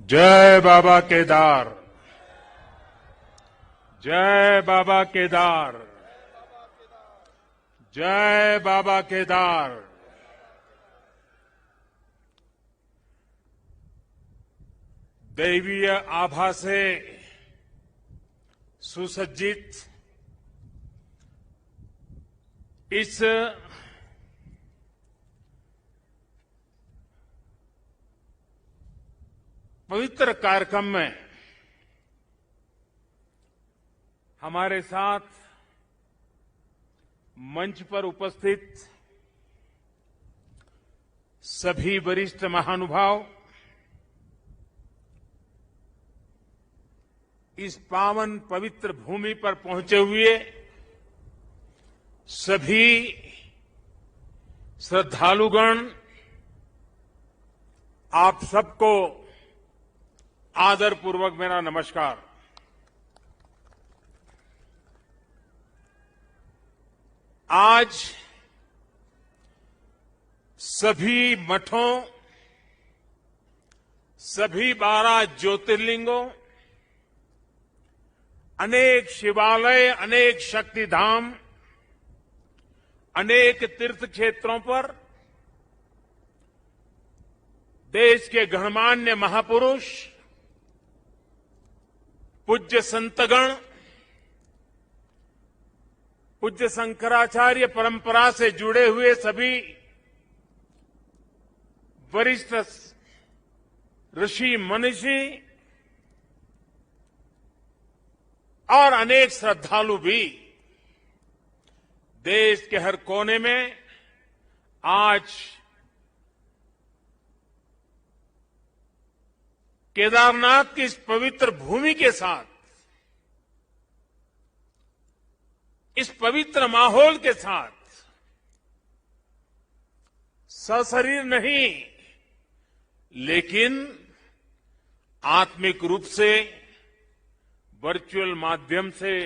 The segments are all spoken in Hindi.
जय बाबा केदार। जय बाबा केदार। जय बाबा केदार। दैवीय आभा से सुसज्जित इस पवित्र कार्यक्रम में हमारे साथ मंच पर उपस्थित सभी वरिष्ठ महानुभाव, इस पावन पवित्र भूमि पर पहुंचे हुए सभी श्रद्धालुगण, आप सबको आदरपूर्वक मेरा नमस्कार। आज सभी मठों, सभी 12 ज्योतिर्लिंगों, अनेक शिवालय, अनेक शक्तिधाम, अनेक तीर्थ क्षेत्रों पर देश के गणमान्य महापुरुष, पूज्य संतगण, पूज्य शंकराचार्य परंपरा से जुड़े हुए सभी वरिष्ठ ऋषि मनीषी और अनेक श्रद्धालु भी देश के हर कोने में आज केदारनाथ की इस पवित्र भूमि के साथ, इस पवित्र माहौल के साथ सशरीर नहीं लेकिन आत्मिक रूप से वर्चुअल माध्यम से,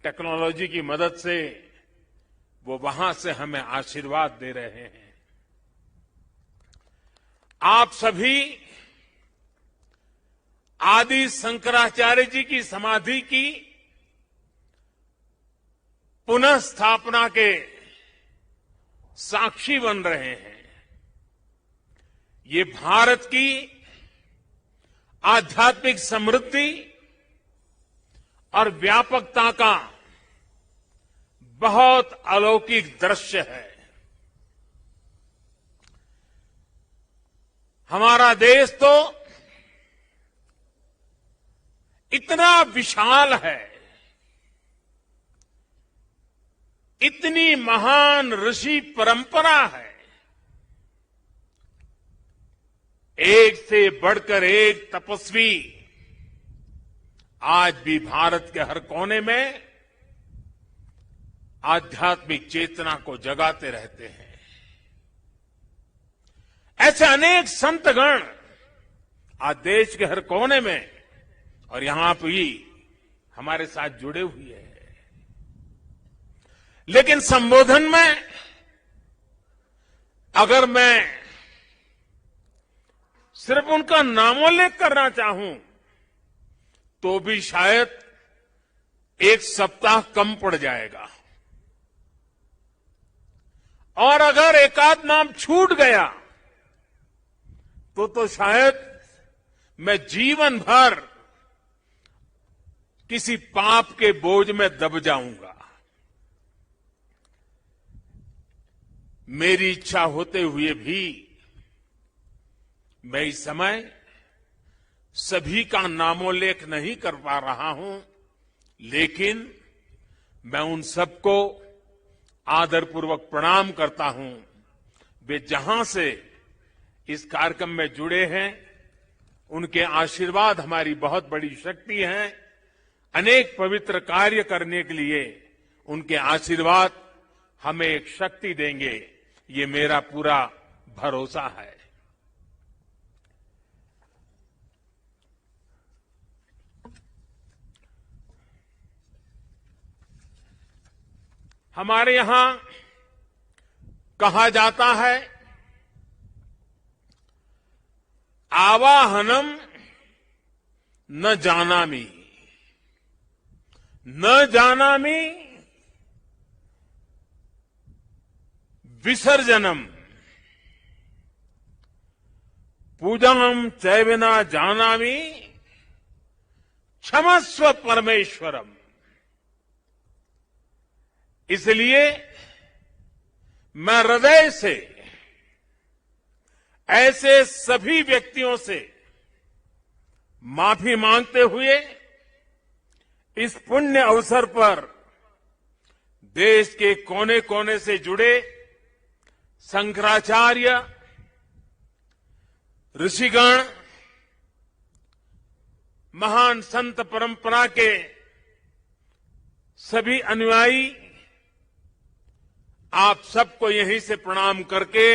टेक्नोलॉजी की मदद से वो वहां से हमें आशीर्वाद दे रहे हैं। आप सभी आदि शंकराचार्य जी की समाधि की पुनः स्थापना के साक्षी बन रहे हैं। ये भारत की आध्यात्मिक समृद्धि और व्यापकता का बहुत अलौकिक दृश्य है। हमारा देश तो इतना विशाल है, इतनी महान ऋषि परंपरा है, एक से बढ़कर एक तपस्वी आज भी भारत के हर कोने में आध्यात्मिक चेतना को जगाते रहते हैं। ऐसे अनेक संतगण आज देश के हर कोने में और यहां भी हमारे साथ जुड़े हुए हैं। लेकिन संबोधन में अगर मैं सिर्फ उनका नामोल्लेख करना चाहूं तो भी शायद एक सप्ताह कम पड़ जाएगा, और अगर एकाध नाम छूट गया तो शायद मैं जीवन भर किसी पाप के बोझ में दब जाऊंगा। मेरी इच्छा होते हुए भी मैं इस समय सभी का नामोल्लेख नहीं कर पा रहा हूं, लेकिन मैं उन सबको आदरपूर्वक प्रणाम करता हूं। वे जहां से इस कार्यक्रम में जुड़े हैं, उनके आशीर्वाद हमारी बहुत बड़ी शक्ति है। अनेक पवित्र कार्य करने के लिए उनके आशीर्वाद हमें एक शक्ति देंगे, ये मेरा पूरा भरोसा है। हमारे यहां कहा जाता है, आवाहनम न जानामि, न जानामि विसर्जनम, पूजाम चैव न जानामि क्षमस्व परमेश्वरम। इसलिए मैं हृदय से ऐसे सभी व्यक्तियों से माफी मांगते हुए इस पुण्य अवसर पर देश के कोने कोने से जुड़े शंकराचार्य, ऋषिगण, महान संत परंपरा के सभी अनुयायी, आप सबको यहीं से प्रणाम करके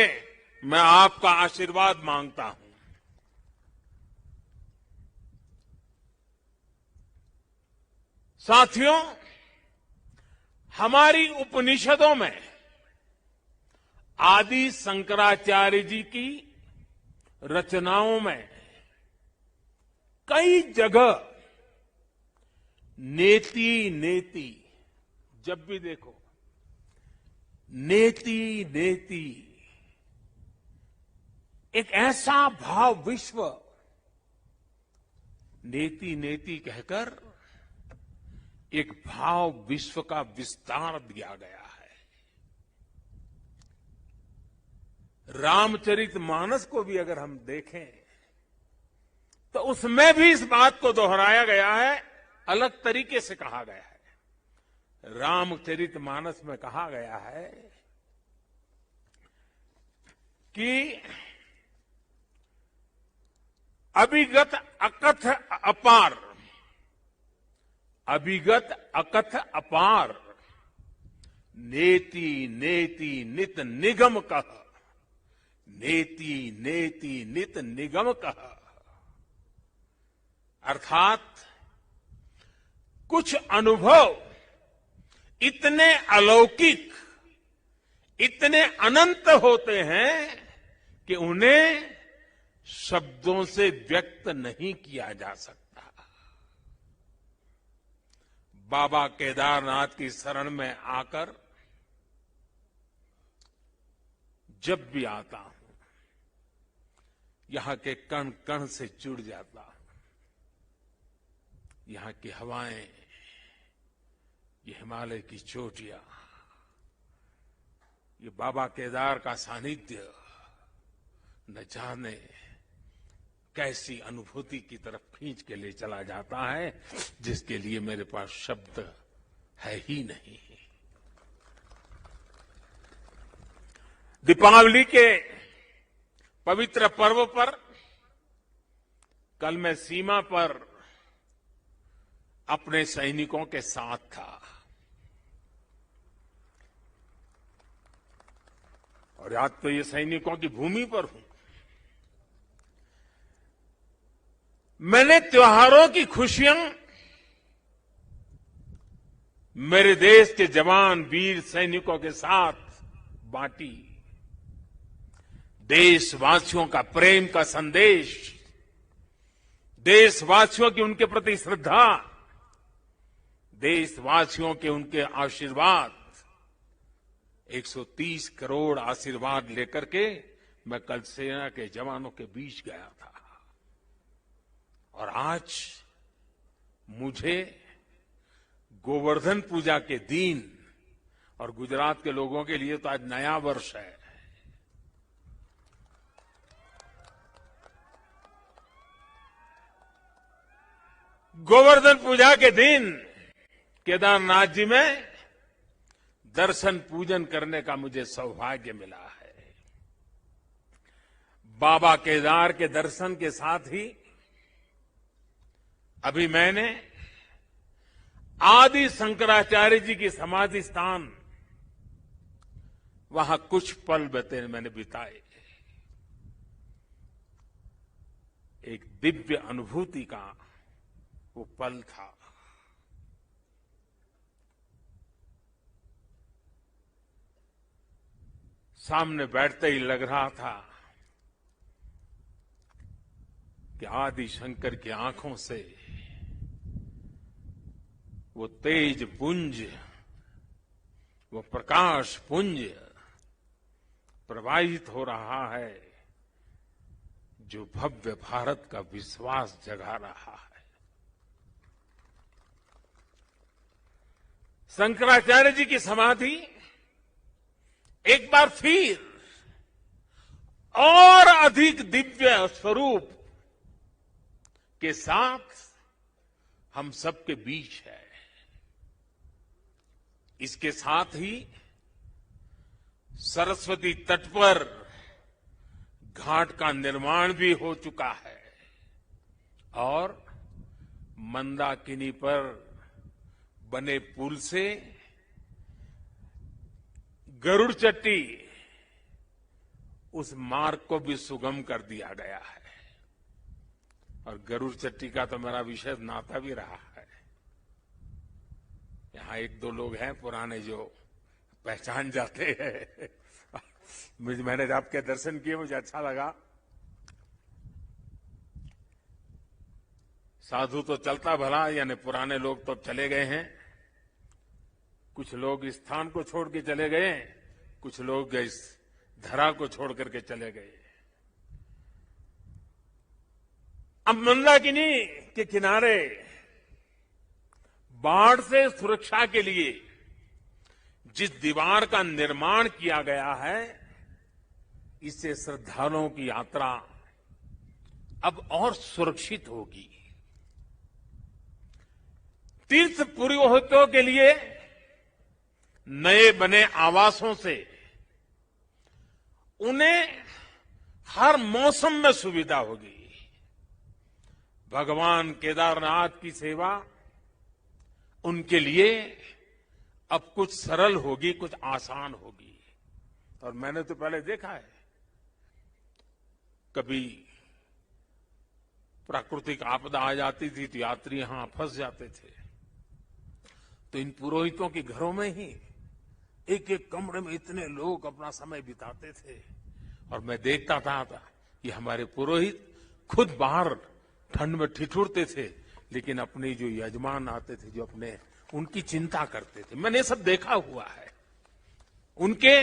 मैं आपका आशीर्वाद मांगता हूं। साथियों, हमारी उपनिषदों में आदि शंकराचार्य जी की रचनाओं में कई जगह नेति नेति, जब भी देखो नेति नेति, एक ऐसा भाव विश्व, नेति नेति कहकर एक भाव विश्व का विस्तार दिया गया है। रामचरितमानस को भी अगर हम देखें तो उसमें भी इस बात को दोहराया गया है, अलग तरीके से कहा गया है। रामचरितमानस में कहा गया है कि अभिगत अकथ अपार, अभिगत अकथ अपार, नेति नेति नित निगम कह, नेति नेति नित निगम कह। अर्थात कुछ अनुभव इतने अलौकिक, इतने अनंत होते हैं कि उन्हें शब्दों से व्यक्त नहीं किया जा सकता। बाबा केदारनाथ की शरण में आकर जब भी आता हूं, यहां के कण कण से जुड़ जाता हूं। यहां की हवाएं, ये हिमालय की चोटियां, ये बाबा केदार का सानिध्य न जाने कैसी अनुभूति की तरफ खींच के ले चला जाता है, जिसके लिए मेरे पास शब्द है ही नहीं। दीपावली के पवित्र पर्व पर कल मैं सीमा पर अपने सैनिकों के साथ था और आज तो ये सैनिकों की भूमि पर हूं। मैंने त्योहारों की खुशियां मेरे देश के जवान वीर सैनिकों के साथ बांटी। देशवासियों का प्रेम का संदेश, देशवासियों की उनके प्रति श्रद्धा, देशवासियों के उनके आशीर्वाद, 130 करोड़ आशीर्वाद लेकर के मैं कल सेना के जवानों के बीच गया था। और आज मुझे गोवर्धन पूजा के दिन, और गुजरात के लोगों के लिए तो आज नया वर्ष है, गोवर्धन पूजा के दिन केदारनाथ जी में दर्शन पूजन करने का मुझे सौभाग्य मिला है। बाबा केदार के दर्शन के साथ ही अभी मैंने आदि शंकराचार्य जी की समाधि स्थान, वहां कुछ पल मैंने बिताए। एक दिव्य अनुभूति का वो पल था। सामने बैठते ही लग रहा था कि आदि शंकर की आंखों से वो तेज पुंज, वो प्रकाश पुंज प्रवाहित हो रहा है जो भव्य भारत का विश्वास जगा रहा है। शंकराचार्य जी की समाधि एक बार फिर और अधिक दिव्य स्वरूप के साथ हम सबके बीच है। इसके साथ ही सरस्वती तट पर घाट का निर्माण भी हो चुका है और मंदाकिनी पर बने पुल से गरुड़ चट्टी उस मार्ग को भी सुगम कर दिया गया है। और गरुड़ चट्टी का तो मेरा विशेष नाता भी रहा है। यहां एक दो लोग हैं पुराने जो पहचान जाते हैं। मैंने आपके दर्शन किए, मुझे अच्छा लगा। साधु तो चलता भला, यानी पुराने लोग तो चले गए हैं। कुछ लोग इस स्थान को छोड़ के चले गए, कुछ लोग इस धरा को छोड़ करके चले गए। अब मंदाकिनी के किनारे बाढ़ से सुरक्षा के लिए जिस दीवार का निर्माण किया गया है, इससे श्रद्धालुओं की यात्रा अब और सुरक्षित होगी। तीर्थ पुरोहितों के लिए नए बने आवासों से उन्हें हर मौसम में सुविधा होगी। भगवान केदारनाथ की सेवा उनके लिए अब कुछ सरल होगी, कुछ आसान होगी। और मैंने तो पहले देखा है, कभी प्राकृतिक आपदा आ जाती थी तो यात्री यहां फंस जाते थे, तो इन पुरोहितों के घरों में ही एक एक कमरे में इतने लोग अपना समय बिताते थे। और मैं देखता था कि हमारे पुरोहित खुद बाहर ठंड में ठिठुरते थे, लेकिन अपने जो यजमान आते थे, जो अपने उनकी चिंता करते थे। मैंने सब देखा हुआ है, उनके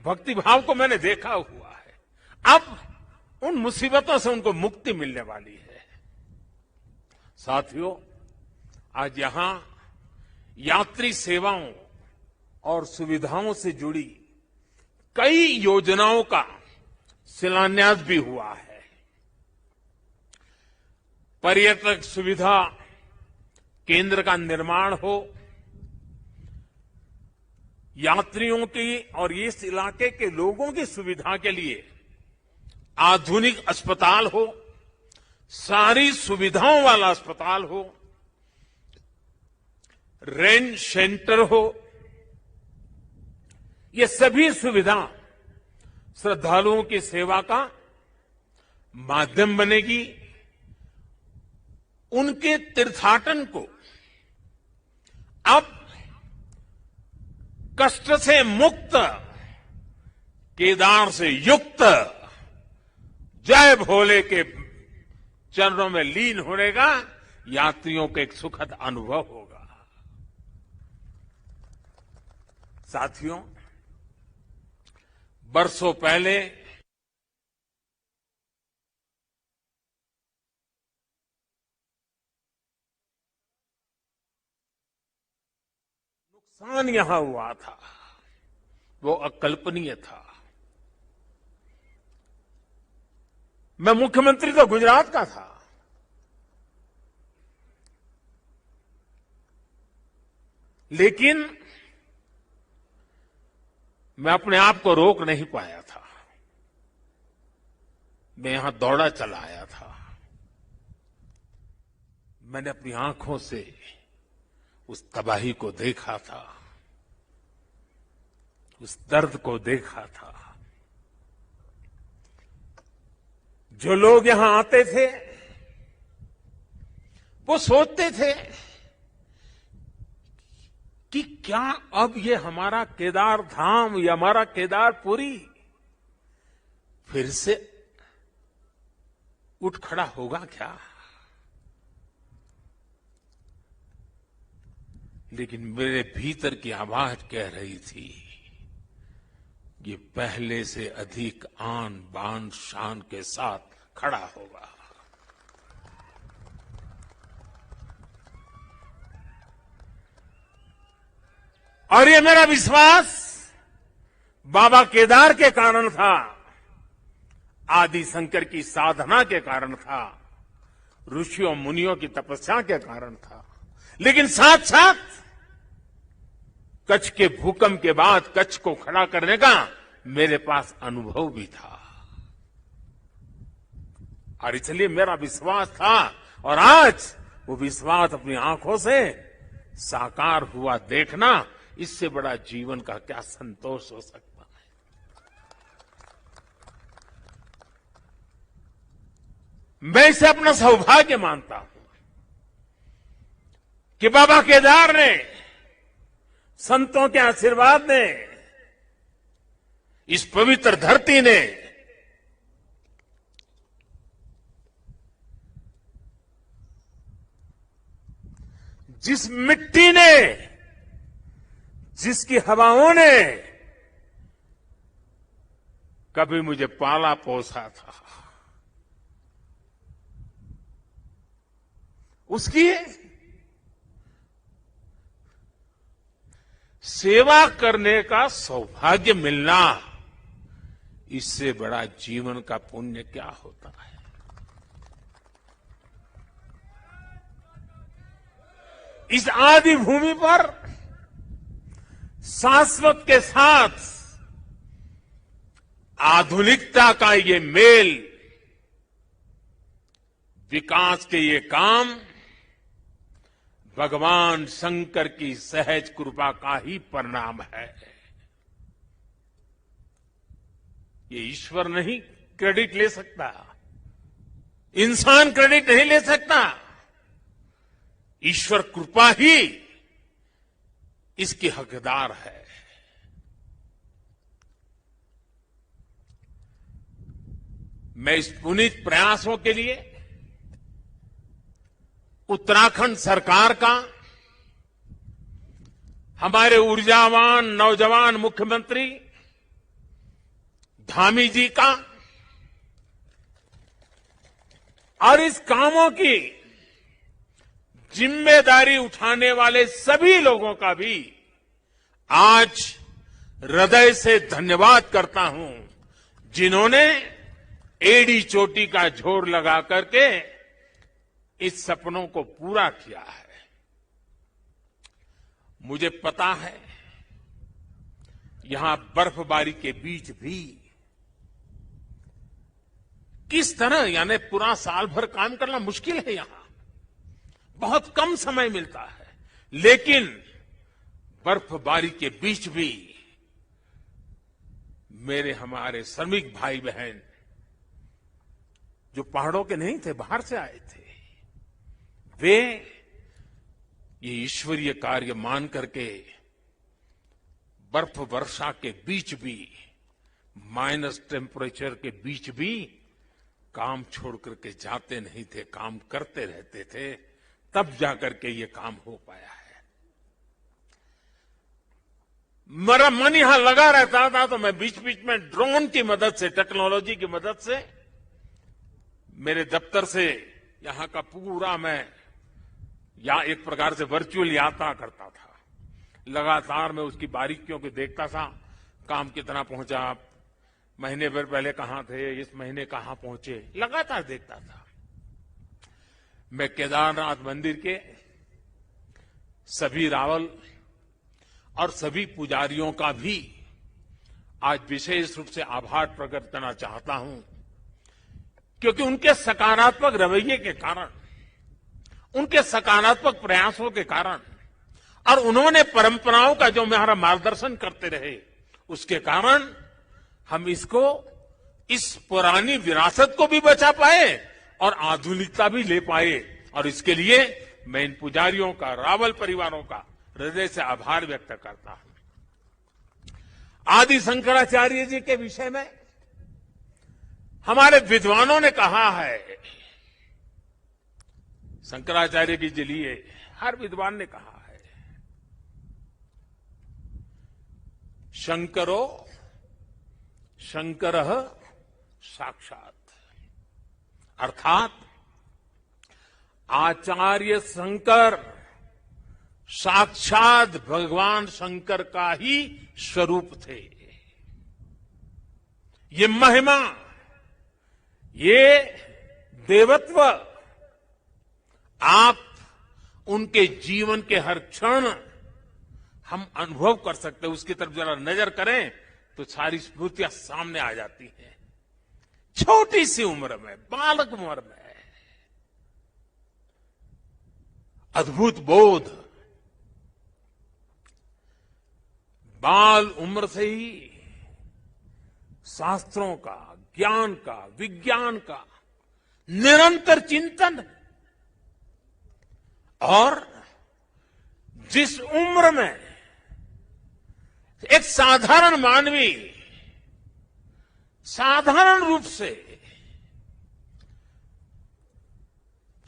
भक्ति भाव को मैंने देखा हुआ है। अब उन मुसीबतों से उनको मुक्ति मिलने वाली है। साथियों, आज यहां यात्री सेवाओं और सुविधाओं से जुड़ी कई योजनाओं का शिलान्यास भी हुआ है। पर्यटक सुविधा केंद्र का निर्माण हो, यात्रियों की और इस इलाके के लोगों की सुविधा के लिए आधुनिक अस्पताल हो, सारी सुविधाओं वाला अस्पताल हो, रेंट सेंटर हो, ये सभी सुविधा श्रद्धालुओं की सेवा का माध्यम बनेगी। उनके तीर्थाटन को अब कष्ट से मुक्त, केदार से युक्त, जय भोले के चरणों में लीन होने का यात्रियों को एक सुखद अनुभव होगा। साथियों, बरसों पहले नुकसान यहां हुआ था, वो अकल्पनीय था। मैं मुख्यमंत्री तो गुजरात का था, लेकिन मैं अपने आप को रोक नहीं पाया था। मैं यहां दौड़ा चला आया था। मैंने अपनी आंखों से उस तबाही को देखा था, उस दर्द को देखा था। जो लोग यहां आते थे वो सोचते थे कि क्या अब ये हमारा केदार धाम या हमारा केदारपुरी फिर से उठ खड़ा होगा क्या? लेकिन मेरे भीतर की आवाज कह रही थी, ये पहले से अधिक आन बान शान के साथ खड़ा होगा। और ये मेरा विश्वास बाबा केदार के कारण था, आदि शंकर की साधना के कारण था, ऋषियों मुनियों की तपस्या के कारण था, लेकिन साथ साथ कच्छ के भूकंप के बाद कच्छ को खड़ा करने का मेरे पास अनुभव भी था। और इसलिए मेरा विश्वास था, और आज वो विश्वास अपनी आंखों से साकार हुआ देखना, इससे बड़ा जीवन का क्या संतोष हो सकता है। मैं इसे अपना सौभाग्य मानता हूं कि बाबा केदार ने, संतों के आशीर्वाद ने, इस पवित्र धरती ने जिस मिट्टी ने, जिसकी हवाओं ने कभी मुझे पाला पोसा था, उसकी सेवा करने का सौभाग्य मिलना, इससे बड़ा जीवन का पुण्य क्या होता है। इस आदि भूमि पर शाश्वत के साथ आधुनिकता का ये मेल, विकास के ये काम भगवान शंकर की सहज कृपा का ही परिणाम है। ये ईश्वर नहीं क्रेडिट ले सकता, इंसान क्रेडिट नहीं ले सकता, ईश्वर कृपा ही इसकी हकदार है। मैं इस पुनीत प्रयासों के लिए उत्तराखंड सरकार का, हमारे ऊर्जावान नौजवान मुख्यमंत्री धामी जी का, और इस कामों की जिम्मेदारी उठाने वाले सभी लोगों का भी आज हृदय से धन्यवाद करता हूं, जिन्होंने एड़ी चोटी का जोर लगा करके इस सपनों को पूरा किया है। मुझे पता है यहां बर्फबारी के बीच भी किस तरह, यानी पूरा साल भर काम करना मुश्किल है, यहां बहुत कम समय मिलता है, लेकिन बर्फबारी के बीच भी मेरे हमारे श्रमिक भाई बहन जो पहाड़ों के नहीं थे, बाहर से आए थे, वे ये ईश्वरीय कार्य मान करके बर्फ वर्षा के बीच भी, माइनस टेम्परेचर के बीच भी काम छोड़ करके जाते नहीं थे, काम करते रहते थे, तब जाकर के ये काम हो पाया है। मेरा मन यहां लगा रहता था, तो मैं बीच बीच में ड्रोन की मदद से, टेक्नोलॉजी की मदद से, मेरे दफ्तर से यहां का पूरा मैं एक प्रकार से वर्चुअल यात्रा करता था। लगातार मैं उसकी बारीकियों को देखता था, काम कितना पहुंचा, महीने भर पहले कहां थे, इस महीने कहां पहुंचे, लगातार देखता था। मैं केदारनाथ मंदिर के सभी रावल और सभी पुजारियों का भी आज विशेष रूप से आभार प्रकट करना चाहता हूं, क्योंकि उनके सकारात्मक रवैये के कारण, उनके सकारात्मक प्रयासों के कारण, और उन्होंने परंपराओं का जो हमारा मार्गदर्शन करते रहे, उसके कारण हम इसको, इस पुरानी विरासत को भी बचा पाए और आधुनिकता भी ले पाए। और इसके लिए मैं इन पुजारियों का, रावल परिवारों का हृदय से आभार व्यक्त करता हूं। आदि शंकराचार्य जी के विषय में हमारे विद्वानों ने कहा है, शंकराचार्य जी के लिए हर विद्वान ने कहा है शंकरो शंकरः साक्षात, अर्थात आचार्य शंकर साक्षात भगवान शंकर का ही स्वरूप थे। ये महिमा, ये देवत्व आप उनके जीवन के हर क्षण हम अनुभव कर सकते हैं। उसकी तरफ जरा नजर करें तो सारी स्मृतियां सामने आ जाती हैं। छोटी सी उम्र में, बालक उम्र में अद्भुत बोध, बाल उम्र से ही शास्त्रों का, ज्ञान का, विज्ञान का निरंतर चिंतन, और जिस उम्र में एक साधारण मानवी साधारण रूप से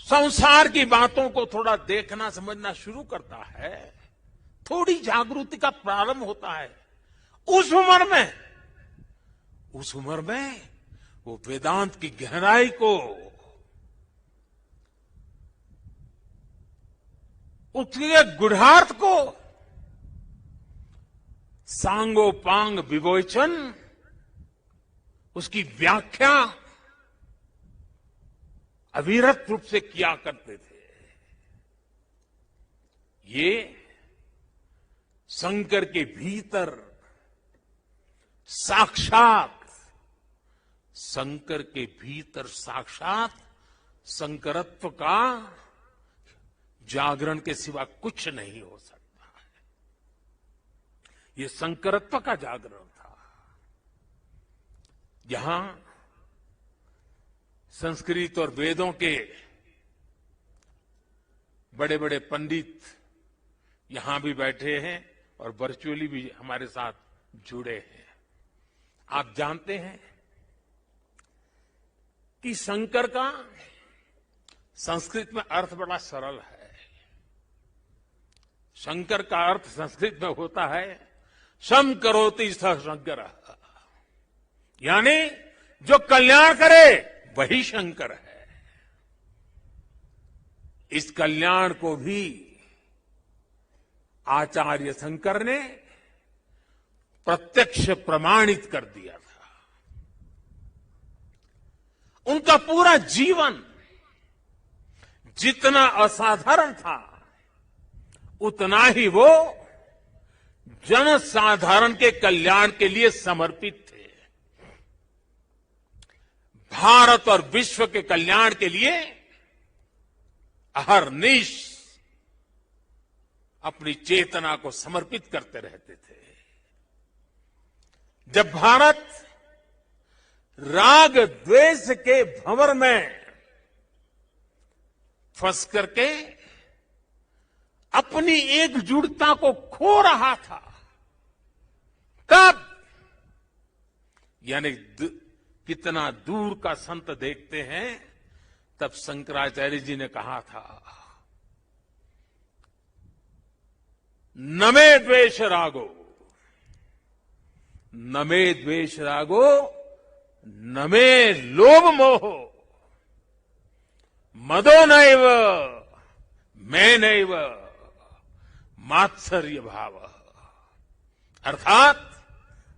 संसार की बातों को थोड़ा देखना समझना शुरू करता है, थोड़ी जागृति का प्रारंभ होता है, उस उम्र में वो वेदांत की गहराई को, उसके गुढ़ार्थ को सांगोपांग विवेचन, उसकी व्याख्या अविरत रूप से किया करते थे। ये शंकर के भीतर साक्षात, शंकर के भीतर साक्षात शंकरत्व का जागरण के सिवा कुछ नहीं हो सकता है। ये शंकरत्व का जागरण था। यहां संस्कृत और वेदों के बड़े बड़े पंडित यहां भी बैठे हैं और वर्चुअली भी हमारे साथ जुड़े हैं। आप जानते हैं कि शंकर का संस्कृत में अर्थ बड़ा सरल है। शंकर का अर्थ संस्कृत में होता है शम करोति स शंकर, यानी जो कल्याण करे वही शंकर है। इस कल्याण को भी आचार्य शंकर ने प्रत्यक्ष प्रमाणित कर दिया था। उनका पूरा जीवन जितना असाधारण था, उतना ही वो जनसाधारण के कल्याण के लिए समर्पित थे। भारत और विश्व के कल्याण के लिए अहर्निश अपनी चेतना को समर्पित करते रहते थे। जब भारत राग द्वेष के भंवर में फंस करके अपनी एकजुटता को खो रहा था, तब यानी कितना दूर का संत देखते हैं, तब शंकराचार्य जी ने कहा था न मे द्वेष रागो, न मे द्वेष रागो, न मे लोभ मोह, मदो नैव मैं नैव मात्सर्य भाव। अर्थात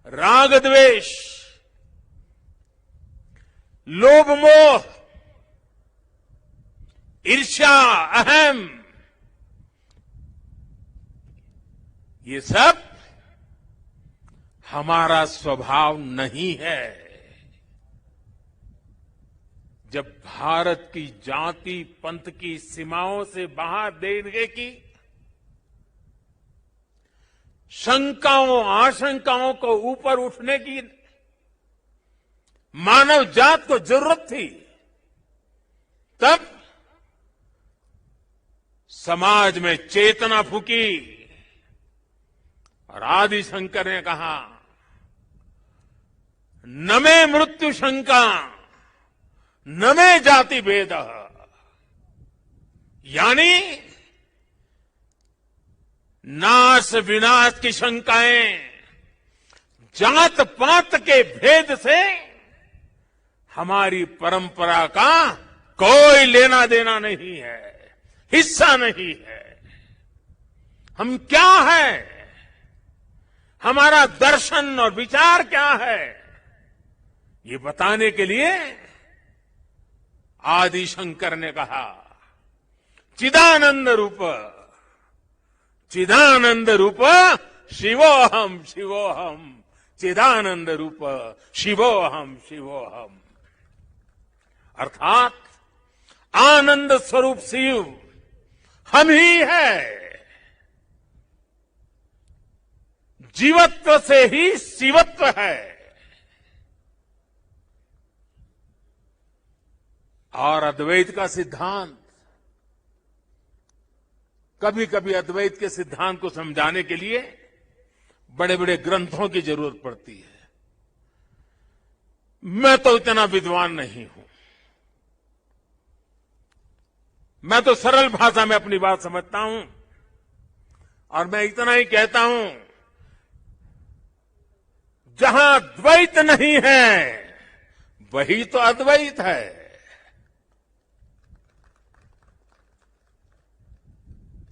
राग द्वेष, लोभ मोह, ईर्ष्या, अहम, ये सब हमारा स्वभाव नहीं है। जब भारत की जाति पंथ की सीमाओं से बाहर देखने की शंकाओं आशंकाओं को ऊपर उठने की मानव जात को जरूरत थी, तब समाज में चेतना फूकी और आदि शंकर ने कहा न मे मृत्यु शंका न मे जाति भेद, यानी नाश विनाश की शंकाएं, जात पात के भेद से हमारी परंपरा का कोई लेना देना नहीं है, हिस्सा नहीं है। हम क्या है, हमारा दर्शन और विचार क्या है, ये बताने के लिए आदि शंकर ने कहा, चिदानंद रूप शिवोहम शिवोहम, चिदानंद रूप शिवोहम शिवोहम। अर्थात आनंद स्वरूप शिव हम ही है। जीवत्व से ही शिवत्व है। और अद्वैत का सिद्धांत, कभी कभी अद्वैत के सिद्धांत को समझाने के लिए बड़े बड़े ग्रंथों की जरूरत पड़ती है। मैं तो इतना विद्वान नहीं हूं। मैं तो सरल भाषा में अपनी बात समझता हूं और मैं इतना ही कहता हूं, जहां द्वैत नहीं है वही तो अद्वैत है।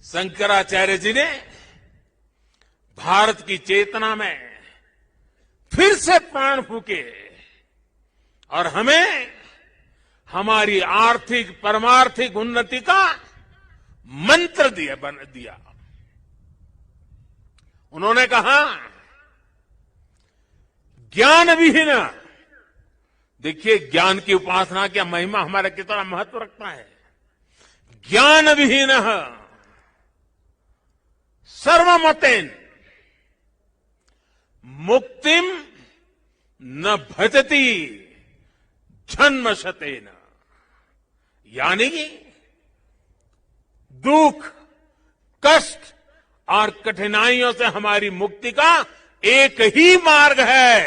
शंकराचार्य जी ने भारत की चेतना में फिर से प्राण फूके और हमें हमारी आर्थिक परमार्थिक उन्नति का मंत्र दिया। उन्होंने कहा, ज्ञान विहीन, देखिए ज्ञान की उपासना क्या महिमा हमारा कितना महत्व रखता है। ज्ञान विहीन सर्वमतेन मुक्तिम न भजति जन्मशतेन। यानी कि दुख, कष्ट और कठिनाइयों से हमारी मुक्ति का एक ही मार्ग है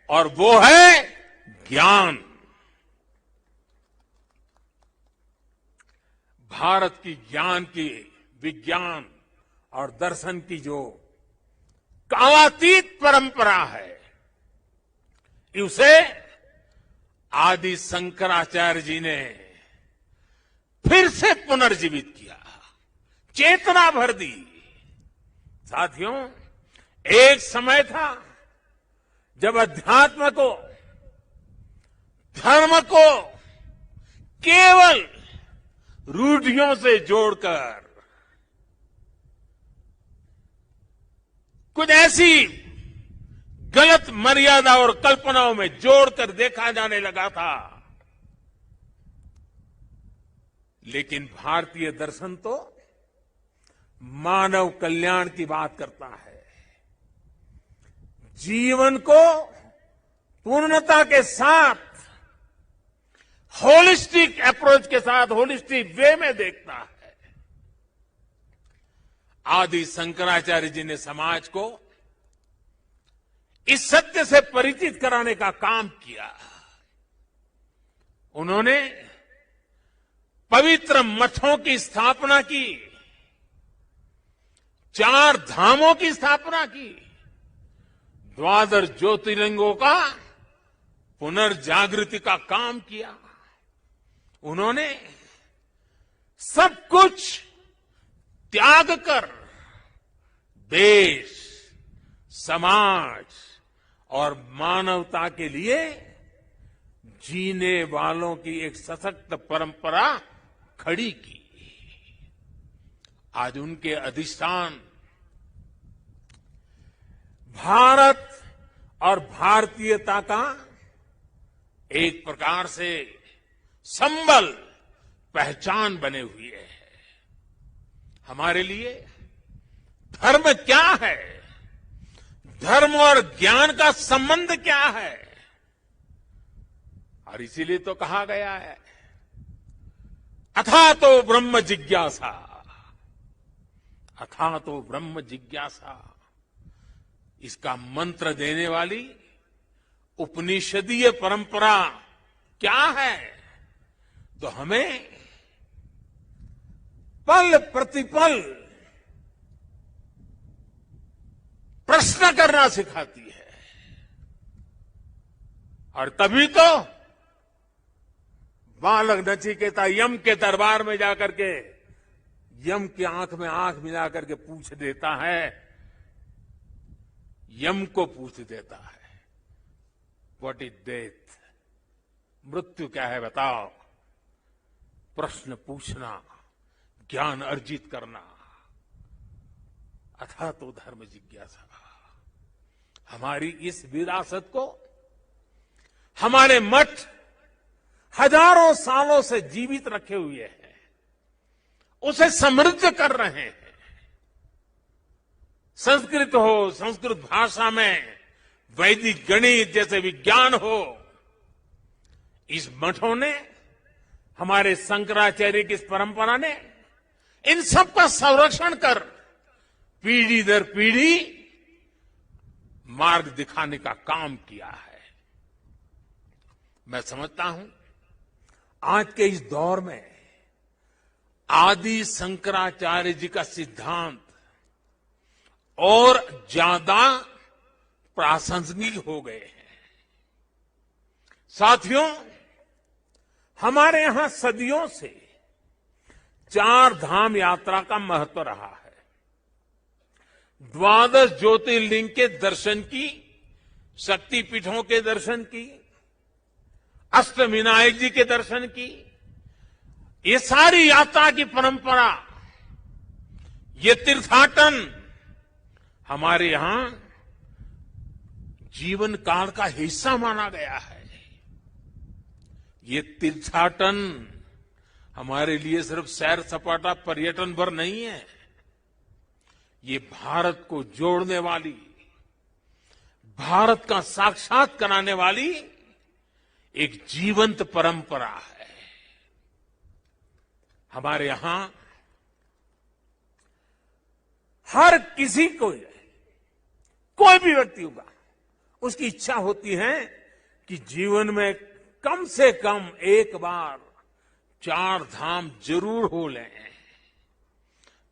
और वो है ज्ञान। भारत की ज्ञान की, विज्ञान और दर्शन की जो कालातीत परंपरा है, उसे आदि शंकराचार्य जी ने फिर से पुनर्जीवित किया, चेतना भर दी। साथियों, एक समय था जब अध्यात्म को, धर्म को केवल रूढ़ियों से जोड़कर, कुछ ऐसी गलत मर्यादा और कल्पनाओं में जोड़कर देखा जाने लगा था। लेकिन भारतीय दर्शन तो मानव कल्याण की बात करता है, जीवन को पूर्णता के साथ, होलिस्टिक अप्रोच के साथ, होलिस्टिक वे में देखता है। आदि शंकराचार्य जी ने समाज को इस सत्य से परिचित कराने का काम किया। उन्होंने पवित्र मठों की स्थापना की, 4 धामों की स्थापना की, 12 ज्योतिर्लिंगों का पुनर्जागृति का काम किया। उन्होंने सब कुछ त्याग कर देश, समाज और मानवता के लिए जीने वालों की एक सशक्त परंपरा खड़ी की। आज उनके अधिष्ठान भारत और भारतीयता का एक प्रकार से संबल, पहचान बने हुए हैं। हमारे लिए धर्म क्या है, धर्म और ज्ञान का संबंध क्या है, और इसीलिए तो कहा गया है, अथा तो ब्रह्म जिज्ञासा, अथा तो ब्रह्म जिज्ञासा। इसका मंत्र देने वाली उपनिषदीय परंपरा क्या है? तो हमें पल प्रतिपल प्रश्न करना सिखाती है। और तभी तो बालक नचिकेता यम के दरबार में जाकर के यम की आंख में आंख मिला करके पूछ देता है, यम को पूछ देता है, व्हाट इज डेथ? मृत्यु क्या है बताओ? प्रश्न पूछना, ज्ञान अर्जित करना, अथा तो धर्म जिज्ञासा। हमारी इस विरासत को हमारे मठ हजारों सालों से जीवित रखे हुए हैं, उसे समृद्ध कर रहे हैं। संस्कृत हो, संस्कृत भाषा में वैदिक गणित जैसे विज्ञान हो, इस मठों ने, हमारे शंकराचार्य की इस परंपरा ने इन सब का संरक्षण कर पीढ़ी दर पीढ़ी मार्ग दिखाने का काम किया है। मैं समझता हूं आज के इस दौर में आदि शंकराचार्य जी का सिद्धांत और ज्यादा प्रासंगिक हो गए हैं। साथियों, हमारे यहां सदियों से 4 धाम यात्रा का महत्व रहा है। 12 ज्योतिर्लिंग के दर्शन की, शक्तिपीठों के दर्शन की, अष्टविनायक जी के दर्शन की, ये सारी यात्रा की परंपरा, ये तीर्थाटन हमारे यहां जीवन काल का हिस्सा माना गया है। ये तीर्थाटन हमारे लिए सिर्फ सैर सपाटा पर्यटन भर नहीं है, ये भारत को जोड़ने वाली, भारत का साक्षात कराने वाली एक जीवंत परंपरा है। हमारे यहां हर किसी को, कोई भी व्यक्ति होगा, उसकी इच्छा होती है कि जीवन में कम से कम एक बार 4 धाम जरूर हो लें,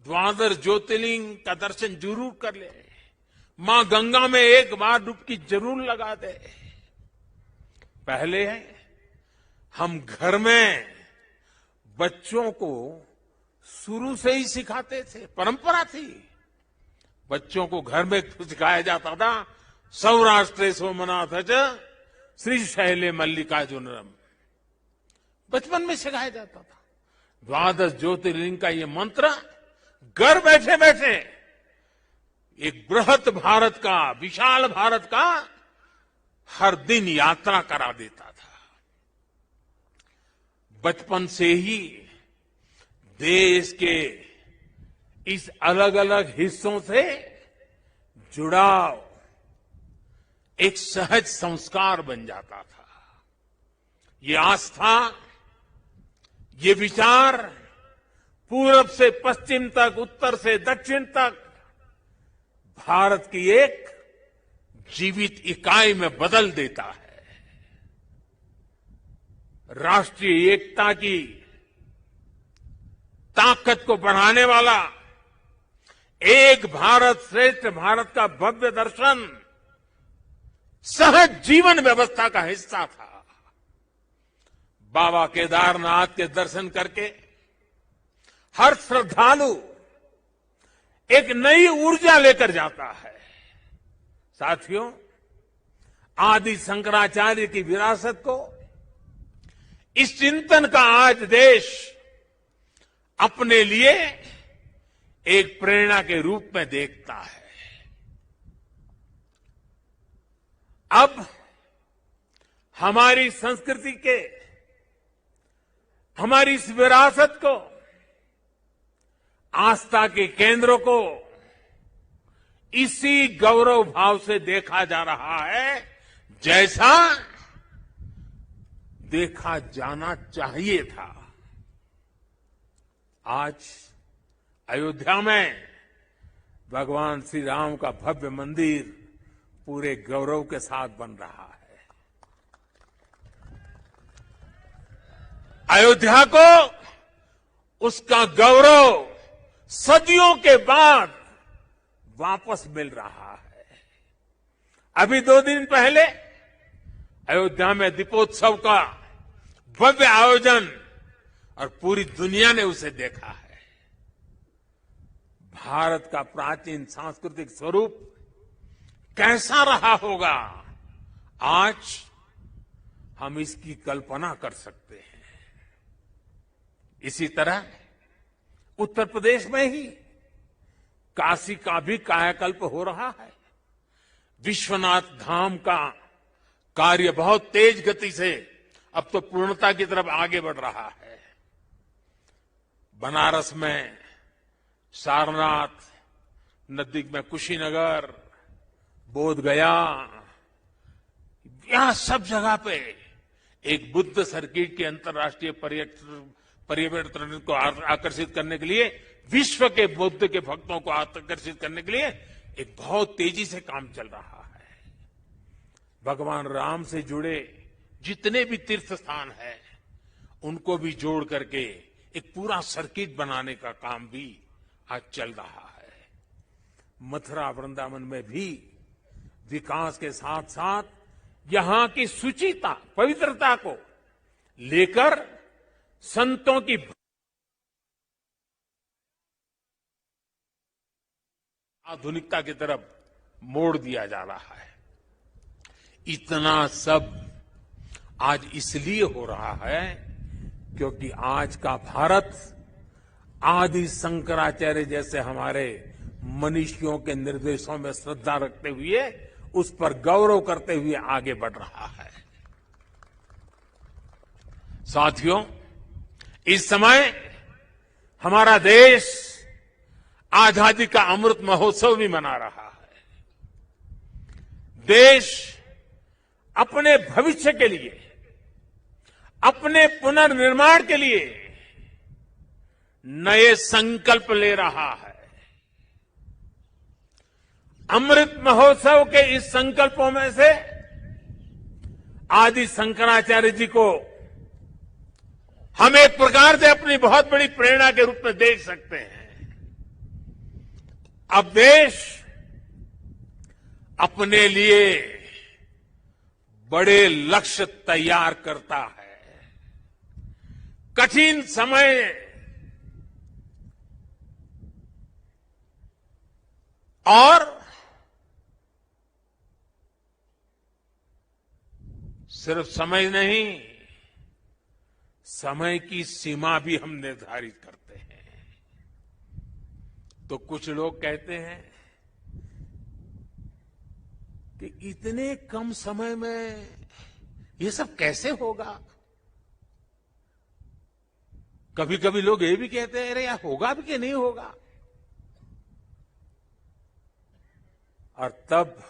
12 ज्योतिर्लिंग का दर्शन जरूर कर ले, मां गंगा में एक बार डुबकी जरूर लगा दे। पहले हम घर में बच्चों को शुरू से ही सिखाते थे, परंपरा थी। बच्चों को घर में सिखाया जाता था, सौराष्ट्रे सोमनाथ च श्रीशैले मल्लिकार्जुनम, बचपन में सिखाया जाता था। 12 ज्योतिर्लिंग का ये मंत्र घर बैठे बैठे एक बृहत भारत का, विशाल भारत का हर दिन यात्रा करा देता था। बचपन से ही देश के इस अलग अलग हिस्सों से जुड़ाव एक सहज संस्कार बन जाता था। ये आस्था, ये विचार पूरब से पश्चिम तक, उत्तर से दक्षिण तक भारत की एक जीवित इकाई में बदल देता है। राष्ट्रीय एकता की ताकत को बढ़ाने वाला एक भारत श्रेष्ठ भारत का भव्य दर्शन सहज जीवन व्यवस्था का हिस्सा था। बाबा केदारनाथ के दर्शन करके हर श्रद्धालु एक नई ऊर्जा लेकर जाता है। साथियों, आदि शंकराचार्य की विरासत को, इस चिंतन का आज देश अपने लिए एक प्रेरणा के रूप में देखता है। अब हमारी संस्कृति के, हमारी इस विरासत को, आस्था के केंद्रों को इसी गौरव भाव से देखा जा रहा है जैसा देखा जाना चाहिए था। आज अयोध्या में भगवान श्री राम का भव्य मंदिर पूरे गौरव के साथ बन रहा है। अयोध्या को उसका गौरव सदियों के बाद वापस मिल रहा है। अभी 2 दिन पहले अयोध्या में दीपोत्सव का भव्य आयोजन और पूरी दुनिया ने उसे देखा है। भारत का प्राचीन सांस्कृतिक स्वरूप कैसा रहा होगा, आज हम इसकी कल्पना कर सकते हैं। इसी तरह उत्तर प्रदेश में ही काशी का भी कायाकल्प हो रहा है। विश्वनाथ धाम का कार्य बहुत तेज गति से अब तो पूर्णता की तरफ आगे बढ़ रहा है। बनारस में सारनाथ, नजदीक में कुशीनगर, बोध गया, यहां सब जगह पे एक बुद्ध सर्किट के अंतर्राष्ट्रीय पर्यटन को आकर्षित करने के लिए, विश्व के बुद्ध के भक्तों को आकर्षित करने के लिए एक बहुत तेजी से काम चल रहा है। भगवान राम से जुड़े जितने भी तीर्थ स्थान हैं, उनको भी जोड़ करके एक पूरा सर्किट बनाने का काम भी आज चल रहा है। मथुरा वृंदावन में भी विकास के साथ साथ यहां की शुचिता, पवित्रता को लेकर संतों की आधुनिकता की तरफ मोड़ दिया जा रहा है। इतना सब आज इसलिए हो रहा है क्योंकि आज का भारत आदि शंकराचार्य जैसे हमारे मनीषियों के निर्देशों में श्रद्धा रखते हुए, उस पर गौरव करते हुए आगे बढ़ रहा है। साथियों, इस समय हमारा देश आजादी का अमृत महोत्सव भी मना रहा है। देश अपने भविष्य के लिए, अपने पुनर्निर्माण के लिए नए संकल्प ले रहा है। अमृत महोत्सव के इस संकल्पों में से आदि शंकराचार्य जी को हम एक प्रकार से अपनी बहुत बड़ी प्रेरणा के रूप में देख सकते हैं। अब देश अपने लिए बड़े लक्ष्य तैयार करता है। कठिन समय और सिर्फ समय नहीं, समय की सीमा भी हम निर्धारित करते हैं। तो कुछ लोग कहते हैं कि इतने कम समय में ये सब कैसे होगा। कभी कभी लोग ये भी कहते हैं, अरे यार होगा भी कि नहीं होगा। और तब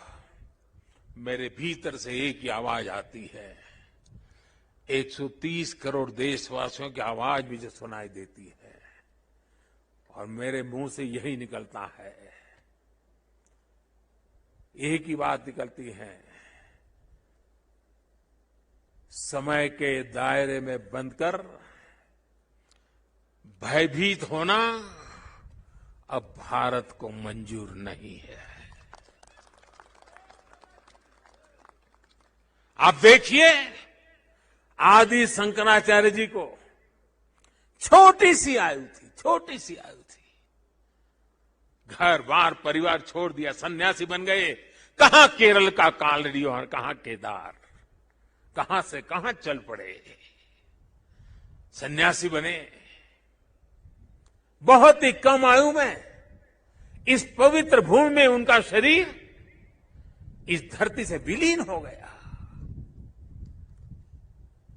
मेरे भीतर से एक ही आवाज आती है, 130 करोड़ देशवासियों की आवाज भी जो सुनाई देती है, और मेरे मुंह से यही निकलता है, एक ही बात निकलती है, समय के दायरे में बंधकर भयभीत होना अब भारत को मंजूर नहीं है। आप देखिए, आदि शंकराचार्य जी को छोटी सी आयु थी, घर बार परिवार छोड़ दिया, सन्यासी बन गए। कहां केरल का कालड़ी और कहां केदार, कहां से कहां चल पड़े, सन्यासी बने। बहुत ही कम आयु में इस पवित्र भूमि में उनका शरीर इस धरती से विलीन हो गया।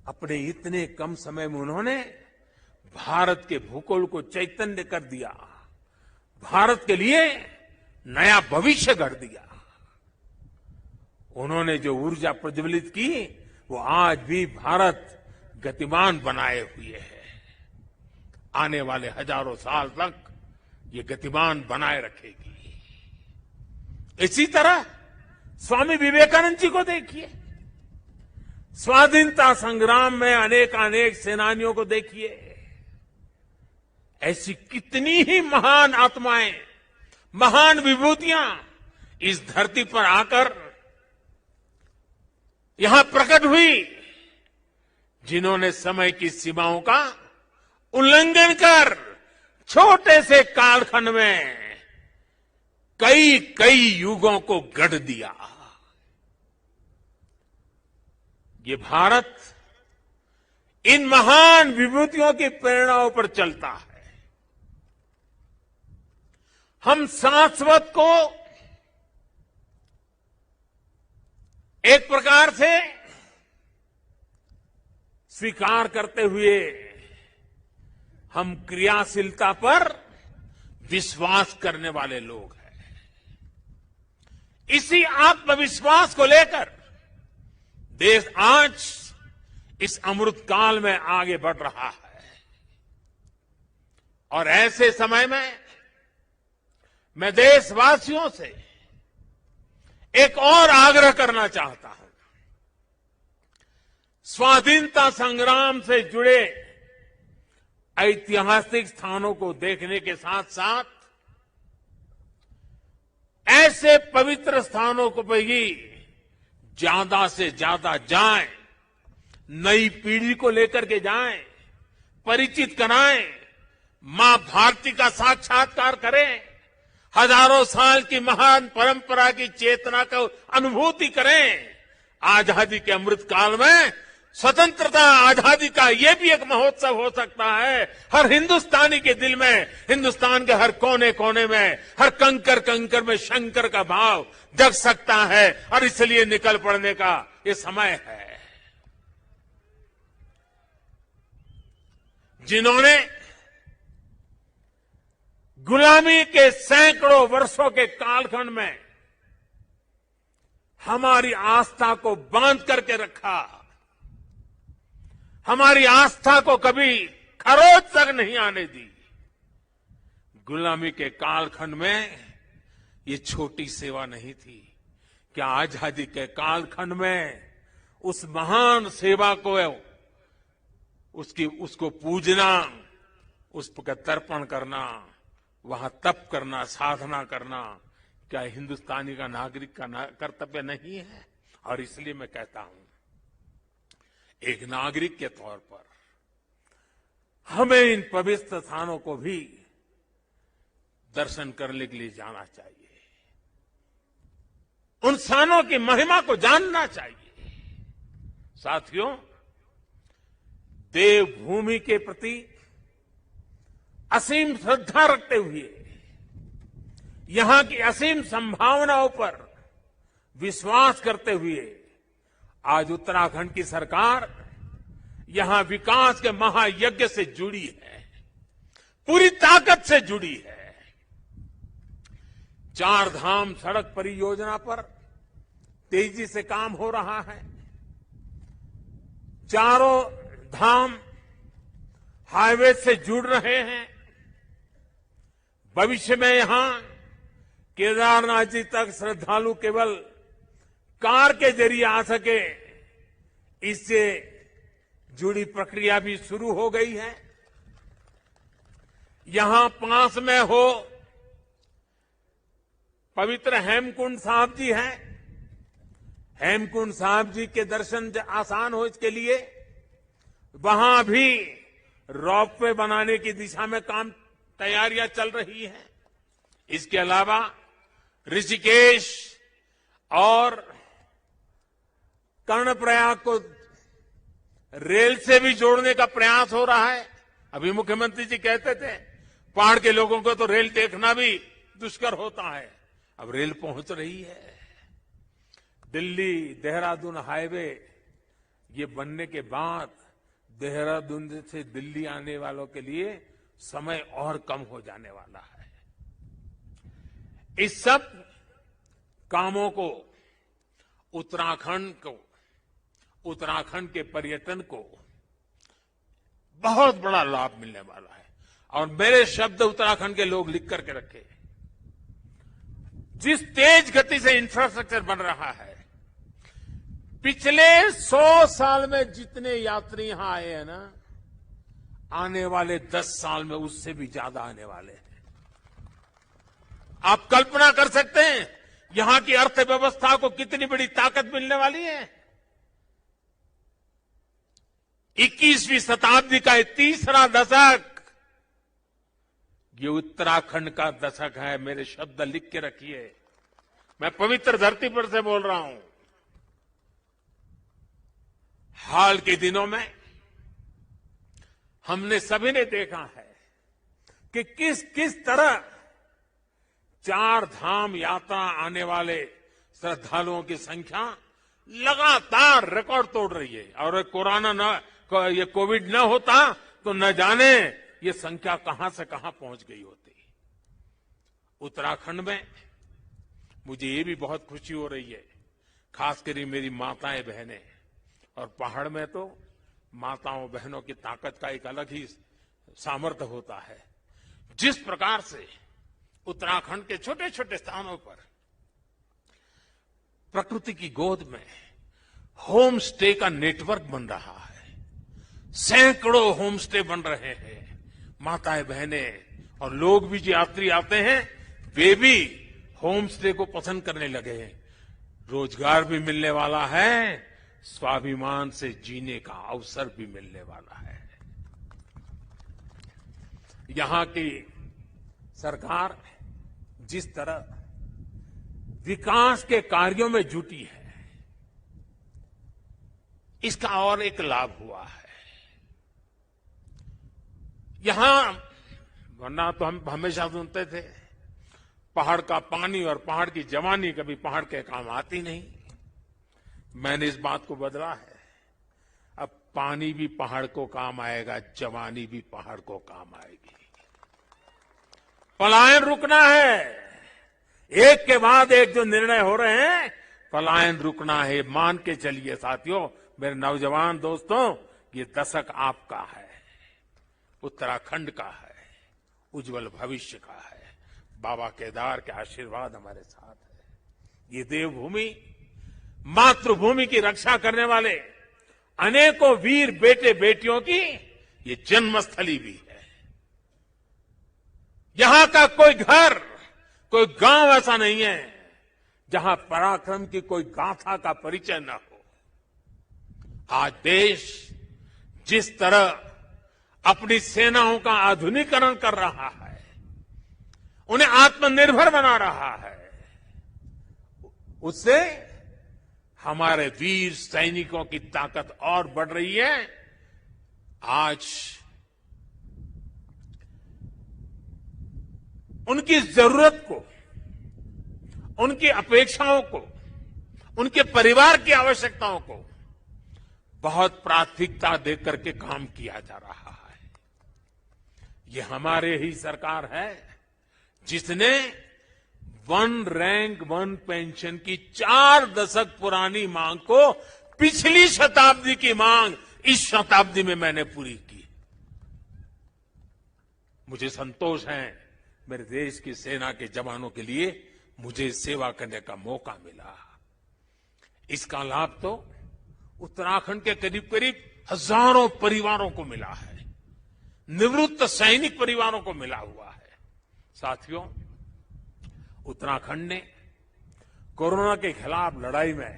अपने इतने कम समय में उन्होंने भारत के भूगोल को चैतन्य कर दिया, भारत के लिए नया भविष्य गढ़ दिया। उन्होंने जो ऊर्जा प्रज्वलित की, वो आज भी भारत गतिमान बनाए हुए है। आने वाले हजारों साल तक ये गतिमान बनाए रखेगी। इसी तरह स्वामी विवेकानंद जी को देखिए, स्वाधीनता संग्राम में अनेक सेनानियों को देखिए। ऐसी कितनी ही महान आत्माएं, महान विभूतियां इस धरती पर आकर यहां प्रकट हुई, जिन्होंने समय की सीमाओं का उल्लंघन कर छोटे से कालखंड में कई कई युगों को गढ़ दिया। ये भारत इन महान विभूतियों की प्रेरणाओं पर चलता है। हम शाश्वत को एक प्रकार से स्वीकार करते हुए हम क्रियाशीलता पर विश्वास करने वाले लोग हैं। इसी आत्मविश्वास को लेकर देश आज इस अमृत काल में आगे बढ़ रहा है। और ऐसे समय में मैं देशवासियों से एक और आग्रह करना चाहता हूं। स्वाधीनता संग्राम से जुड़े ऐतिहासिक स्थानों को देखने के साथ साथ ऐसे पवित्र स्थानों को भी ज्यादा से ज्यादा जाएं, नई पीढ़ी को लेकर के जाएं, परिचित कराएं, मां भारती का साक्षात्कार करें, हजारों साल की महान परंपरा की चेतना को अनुभूति करें। आजादी के अमृत काल में स्वतंत्रता आजादी का ये भी एक महोत्सव हो सकता है। हर हिंदुस्तानी के दिल में, हिंदुस्तान के हर कोने कोने में, हर कंकर कंकर में शंकर का भाव जग सकता है। और इसलिए निकल पड़ने का ये समय है। जिन्होंने गुलामी के सैकड़ों वर्षों के कालखंड में हमारी आस्था को बांध करके रखा, हमारी आस्था को कभी खरोच तक नहीं आने दी। गुलामी के कालखंड में ये छोटी सेवा नहीं थी। क्या आजादी के कालखंड में उस महान सेवा को उसको पूजना, उस पर तर्पण करना, वहां तप करना, साधना करना, क्या हिंदुस्तानी का नागरिक का कर्तव्य नहीं है? और इसलिए मैं कहता हूं, एक नागरिक के तौर पर हमें इन पवित्र स्थानों को भी दर्शन करने के लिए जाना चाहिए। उन स्थानों की महिमा को जानना चाहिए। साथियों, देवभूमि के प्रति असीम श्रद्धा रखते हुए, यहां की असीम संभावनाओं पर विश्वास करते हुए आज उत्तराखंड की सरकार यहां विकास के महायज्ञ से जुड़ी है, पूरी ताकत से जुड़ी है। 4 धाम सड़क परियोजना पर तेजी से काम हो रहा है। चारों धाम हाईवे से जुड़ रहे हैं। भविष्य में यहां केदारनाथ जी तक श्रद्धालु केवल कार के जरिए आ सके, इससे जुड़ी प्रक्रिया भी शुरू हो गई है। यहां पास में हो पवित्र हेमकुंड साहब जी हैं। हेमकुंड साहब जी के दर्शन आसान हो, इसके लिए वहां भी रोपवे बनाने की दिशा में तैयारियां चल रही हैं। इसके अलावा ऋषिकेश और कर्णप्रयाग को रेल से भी जोड़ने का प्रयास हो रहा है। अभी मुख्यमंत्री जी कहते थे पहाड़ के लोगों को तो रेल देखना भी दुष्कर होता है। अब रेल पहुंच रही है। दिल्ली देहरादून हाईवे ये बनने के बाद देहरादून से दिल्ली आने वालों के लिए समय और कम हो जाने वाला है। इस सब कामों को उत्तराखंड के पर्यटन को बहुत बड़ा लाभ मिलने वाला है। और मेरे शब्द उत्तराखंड के लोग लिख करके रखे। जिस तेज गति से इंफ्रास्ट्रक्चर बन रहा है, पिछले 100 साल में जितने यात्री यहां आए हैं ना, आने वाले 10 साल में उससे भी ज्यादा आने वाले हैं। आप कल्पना कर सकते हैं यहां की अर्थव्यवस्था को कितनी बड़ी ताकत मिलने वाली है। 21वीं शताब्दी का ये तीसरा दशक, ये उत्तराखंड का दशक है। मेरे शब्द लिख के रखिए, मैं पवित्र धरती पर से बोल रहा हूं। हाल के दिनों में हमने सभी ने देखा है कि किस किस तरह चार धाम यात्रा आने वाले श्रद्धालुओं की संख्या लगातार रिकॉर्ड तोड़ रही है। और ये कोविड न होता तो न जाने ये संख्या कहां से कहां पहुंच गई होती। उत्तराखंड में मुझे ये भी बहुत खुशी हो रही है, खासकर मेरी माताएं बहनें, और पहाड़ में तो माताओं बहनों की ताकत का एक अलग ही सामर्थ्य होता है। जिस प्रकार से उत्तराखंड के छोटे छोटे स्थानों पर प्रकृति की गोद में होम स्टे का नेटवर्क बन रहा है, सैकड़ों होम स्टे बन रहे हैं। माताएं बहनें और लोग भी जो यात्री आते हैं वे भी होम स्टे को पसंद करने लगे हैं। रोजगार भी मिलने वाला है, स्वाभिमान से जीने का अवसर भी मिलने वाला है। यहां की सरकार जिस तरह विकास के कार्यों में जुटी है, इसका और एक लाभ हुआ है। यहां वरना तो हम हमेशा सुनते थे पहाड़ का पानी और पहाड़ की जवानी कभी पहाड़ के काम आती नहीं। मैंने इस बात को बदला है। अब पानी भी पहाड़ को काम आएगा, जवानी भी पहाड़ को काम आएगी। पलायन रुकना है। एक के बाद एक जो निर्णय हो रहे हैं, पलायन रुकना है। मान के चलिए साथियों, मेरे नौजवान दोस्तों, ये दशक आपका है, उत्तराखंड का है, उज्जवल भविष्य का है। बाबा केदार के आशीर्वाद हमारे साथ है। ये देवभूमि, मातृभूमि की रक्षा करने वाले अनेकों वीर बेटे बेटियों की ये जन्मस्थली भी है। यहां का कोई घर, कोई गांव ऐसा नहीं है जहां पराक्रम की कोई गाथा का परिचय न हो। आज देश जिस तरह अपनी सेनाओं का आधुनिकीकरण कर रहा है, उन्हें आत्मनिर्भर बना रहा है, उससे हमारे वीर सैनिकों की ताकत और बढ़ रही है। आज उनकी जरूरत को, उनकी अपेक्षाओं को, उनके परिवार की आवश्यकताओं को बहुत प्राथमिकता देकर के काम किया जा रहा है। ये हमारे ही सरकार है जिसने वन रैंक वन पेंशन की 4 दशक पुरानी मांग को पिछली शताब्दी की मांग इस शताब्दी में मैंने पूरी की। मुझे संतोष है, मेरे देश की सेना के जवानों के लिए मुझे सेवा करने का मौका मिला। इसका लाभ तो उत्तराखंड के करीब करीब हजारों परिवारों को मिला है, निवृत्त सैनिक परिवारों को मिला हुआ है। साथियों, उत्तराखंड ने कोरोना के खिलाफ लड़ाई में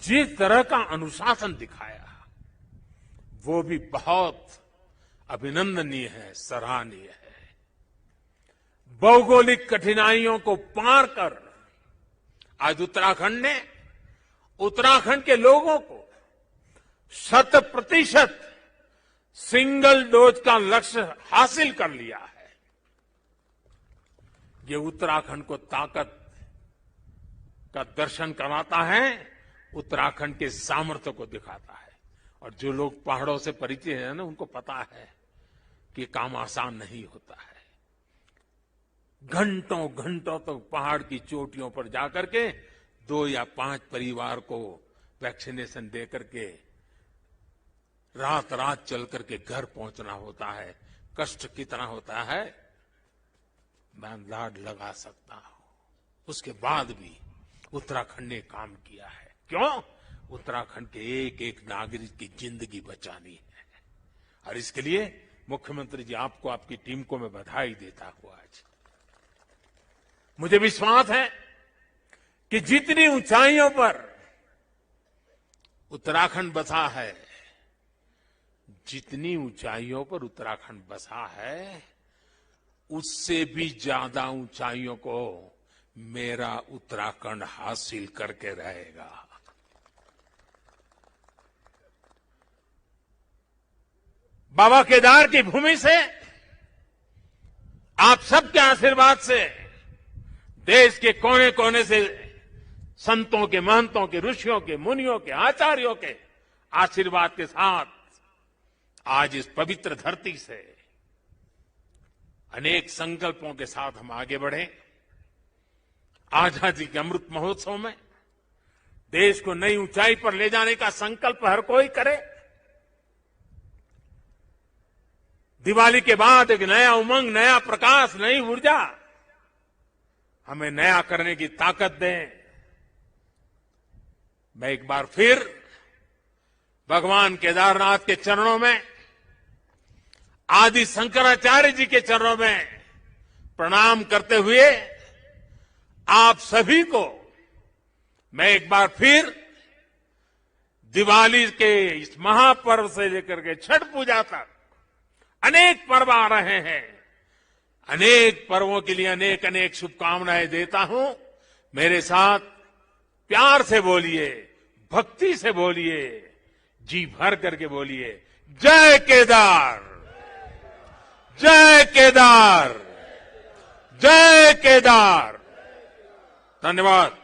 जिस तरह का अनुशासन दिखाया, वो भी बहुत अभिनंदनीय है, सराहनीय है। भौगोलिक कठिनाइयों को पार कर आज उत्तराखंड के लोगों को 100% सिंगल डोज का लक्ष्य हासिल कर लिया है। ये उत्तराखंड को ताकत का दर्शन कराता है, उत्तराखंड के सामर्थ्य को दिखाता है। और जो लोग पहाड़ों से परिचित हैं ना, उनको पता है कि काम आसान नहीं होता है। घंटों घंटों तक पहाड़ की चोटियों पर जाकर के 2 या 5 परिवार को वैक्सीनेशन दे करके रात रात चल करके घर पहुंचना होता है। कष्ट कितना होता है मैं अंदाज लगा सकता हूं। उसके बाद भी उत्तराखंड ने काम किया है। क्यों? उत्तराखंड के एक एक नागरिक की जिंदगी बचानी है। और इसके लिए मुख्यमंत्री जी, आपको, आपकी टीम को मैं बधाई देता हूं। आज मुझे विश्वास है कि जितनी ऊंचाइयों पर उत्तराखंड बसा है, जितनी ऊंचाइयों पर उत्तराखंड बसा है, उससे भी ज्यादा ऊंचाइयों को मेरा उत्तराखंड हासिल करके रहेगा। बाबा केदार की भूमि से, आप सबके आशीर्वाद से, देश के कोने कोने से संतों के, महंतों के, ऋषियों के, मुनियों के, आचार्यों के आशीर्वाद के साथ आज इस पवित्र धरती से अनेक संकल्पों के साथ हम आगे बढ़े। आजादी के अमृत महोत्सव में देश को नई ऊंचाई पर ले जाने का संकल्प हर कोई करे। दिवाली के बाद एक नया उमंग, नया प्रकाश, नई ऊर्जा हमें नया करने की ताकत दें। मैं एक बार फिर भगवान केदारनाथ के चरणों में, आदि शंकराचार्य जी के चरणों में प्रणाम करते हुए आप सभी को मैं एक बार फिर दिवाली के इस महापर्व से लेकर के छठ पूजा तक अनेक पर्व आ रहे हैं, अनेक पर्वों के लिए अनेक अनेक शुभकामनाएं देता हूं। मेरे साथ प्यार से बोलिए, भक्ति से बोलिए, जी भर करके बोलिए, जय केदार, जय केदार, जय केदार। धन्यवाद।